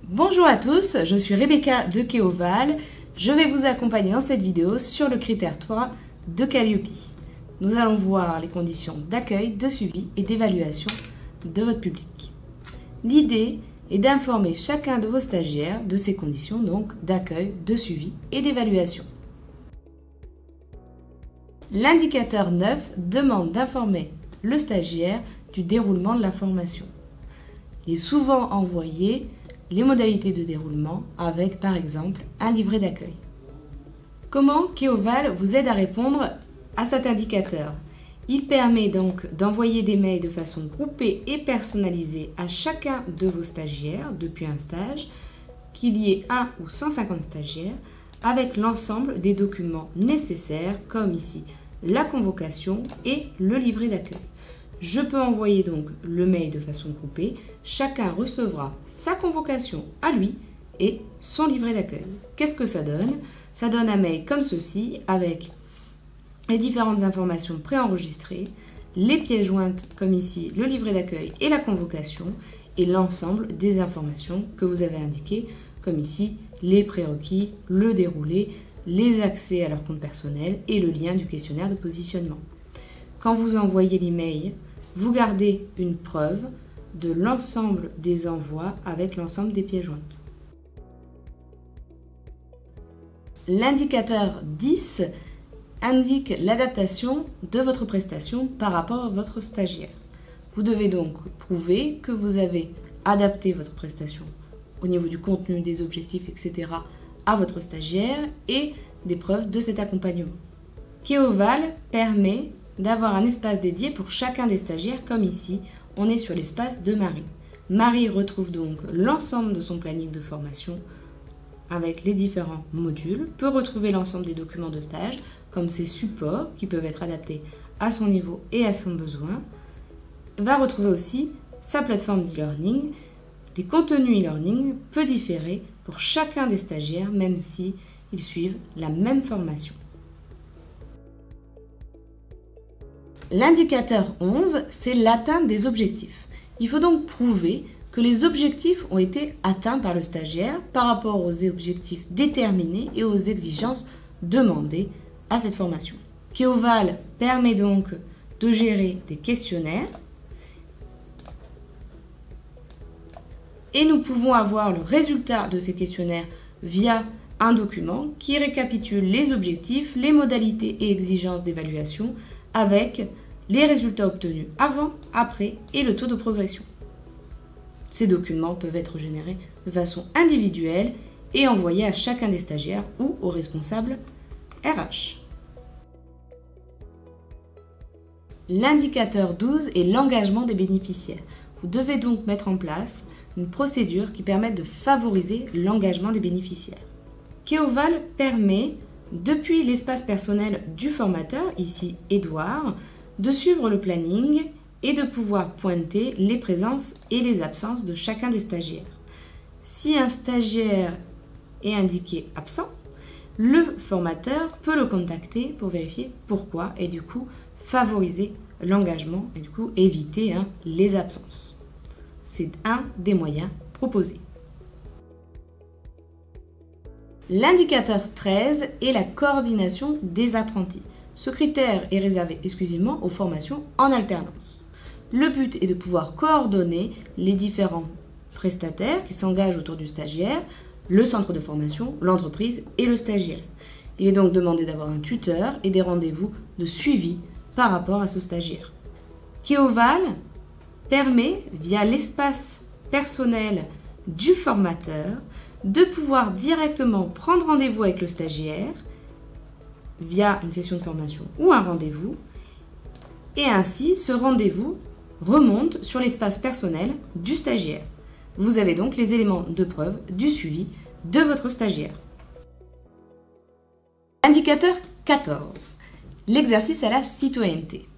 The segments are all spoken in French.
Bonjour à tous, je suis Rebecca de Keoval. Je vais vous accompagner dans cette vidéo sur le critère 3 de Calliope. Nous allons voir les conditions d'accueil, de suivi et d'évaluation de votre public. L'idée est d'informer chacun de vos stagiaires de ces conditions donc d'accueil, de suivi et d'évaluation. L'indicateur 9 demande d'informer le stagiaire du déroulement de la formation. Il est souvent envoyé les modalités de déroulement avec par exemple un livret d'accueil. Comment Keoval vous aide à répondre à cet indicateur? Il permet donc d'envoyer des mails de façon groupée et personnalisée à chacun de vos stagiaires depuis un stage, qu'il y ait 1 ou 150 stagiaires, avec l'ensemble des documents nécessaires comme ici la convocation et le livret d'accueil. Je peux envoyer donc le mail de façon groupée, chacun recevra sa convocation à lui et son livret d'accueil. Qu'est-ce que ça donne? Ça donne un mail comme ceci avec les différentes informations préenregistrées, les pièces jointes comme ici le livret d'accueil et la convocation et l'ensemble des informations que vous avez indiquées comme ici les prérequis, le déroulé, les accès à leur compte personnel et le lien du questionnaire de positionnement. Quand vous envoyez l'email, vous gardez une preuve de l'ensemble des envois avec l'ensemble des pièces jointes. L'indicateur 10 indique l'adaptation de votre prestation par rapport à votre stagiaire. Vous devez donc prouver que vous avez adapté votre prestation au niveau du contenu, des objectifs, etc. à votre stagiaire et des preuves de cet accompagnement. Keoval permet d'avoir un espace dédié pour chacun des stagiaires comme ici, on est sur l'espace de Marie. Marie retrouve donc l'ensemble de son planning de formation avec les différents modules, peut retrouver l'ensemble des documents de stage comme ses supports qui peuvent être adaptés à son niveau et à son besoin, va retrouver aussi sa plateforme d'e-learning. Les contenus e-learning peuvent différer pour chacun des stagiaires même si ils suivent la même formation. L'indicateur 11, c'est l'atteinte des objectifs. Il faut donc prouver que les objectifs ont été atteints par le stagiaire par rapport aux objectifs déterminés et aux exigences demandées à cette formation. Keoval permet donc de gérer des questionnaires et nous pouvons avoir le résultat de ces questionnaires via un document qui récapitule les objectifs, les modalités et exigences d'évaluation avec les résultats obtenus avant, après et le taux de progression. Ces documents peuvent être générés de façon individuelle et envoyés à chacun des stagiaires ou au responsable RH. L'indicateur 12 est l'engagement des bénéficiaires. Vous devez donc mettre en place une procédure qui permette de favoriser l'engagement des bénéficiaires. Keoval permet, depuis l'espace personnel du formateur, ici Édouard, de suivre le planning et de pouvoir pointer les présences et les absences de chacun des stagiaires. Si un stagiaire est indiqué absent, le formateur peut le contacter pour vérifier pourquoi et du coup favoriser l'engagement et du coup éviter les absences. C'est un des moyens proposés. L'indicateur 13 est la coordination des apprentis. Ce critère est réservé exclusivement aux formations en alternance. Le but est de pouvoir coordonner les différents prestataires qui s'engagent autour du stagiaire, le centre de formation, l'entreprise et le stagiaire. Il est donc demandé d'avoir un tuteur et des rendez-vous de suivi par rapport à ce stagiaire. Keoval permet, via l'espace personnel du formateur, de pouvoir directement prendre rendez-vous avec le stagiaire via une session de formation ou un rendez-vous et ainsi ce rendez-vous remonte sur l'espace personnel du stagiaire. Vous avez donc les éléments de preuve du suivi de votre stagiaire. Indicateur 14. L'exercice à la citoyenneté.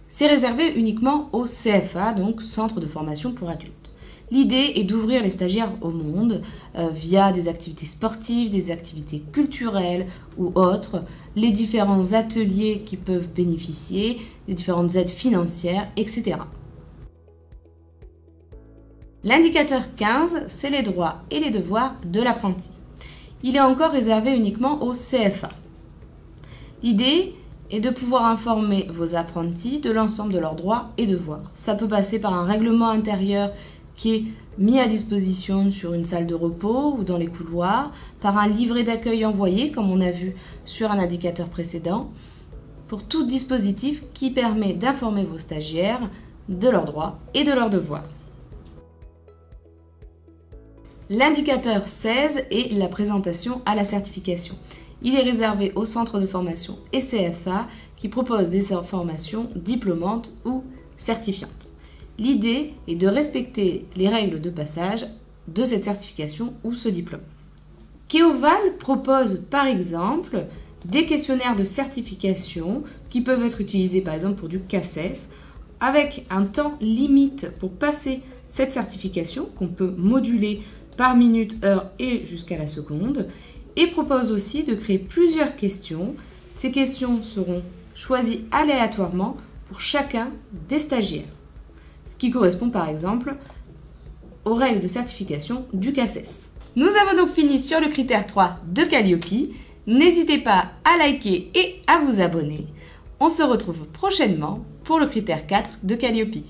C'est réservé uniquement au CFA, donc Centre de formation pour adultes. L'idée est d'ouvrir les stagiaires au monde via des activités sportives, des activités culturelles ou autres, les différents ateliers qui peuvent bénéficier, les différentes aides financières, etc. L'indicateur 15, c'est les droits et les devoirs de l'apprenti. Il est encore réservé uniquement au CFA. L'idée est de pouvoir informer vos apprentis de l'ensemble de leurs droits et devoirs. Ça peut passer par un règlement intérieur qui est mis à disposition sur une salle de repos ou dans les couloirs, par un livret d'accueil envoyé, comme on a vu sur un indicateur précédent, pour tout dispositif qui permet d'informer vos stagiaires de leurs droits et de leurs devoirs. L'indicateur 16 est la présentation à la certification. Il est réservé aux centres de formation et CFA qui proposent des formations diplômantes ou certifiantes. L'idée est de respecter les règles de passage de cette certification ou ce diplôme. Keoval propose par exemple des questionnaires de certification qui peuvent être utilisés par exemple pour du CACES avec un temps limite pour passer cette certification qu'on peut moduler par minute, heure et jusqu'à la seconde, et propose aussi de créer plusieurs questions. Ces questions seront choisies aléatoirement pour chacun des stagiaires, ce qui correspond par exemple aux règles de certification du CACES. Nous avons donc fini sur le critère 3 de Calliope. N'hésitez pas à liker et à vous abonner. On se retrouve prochainement pour le critère 4 de Calliope.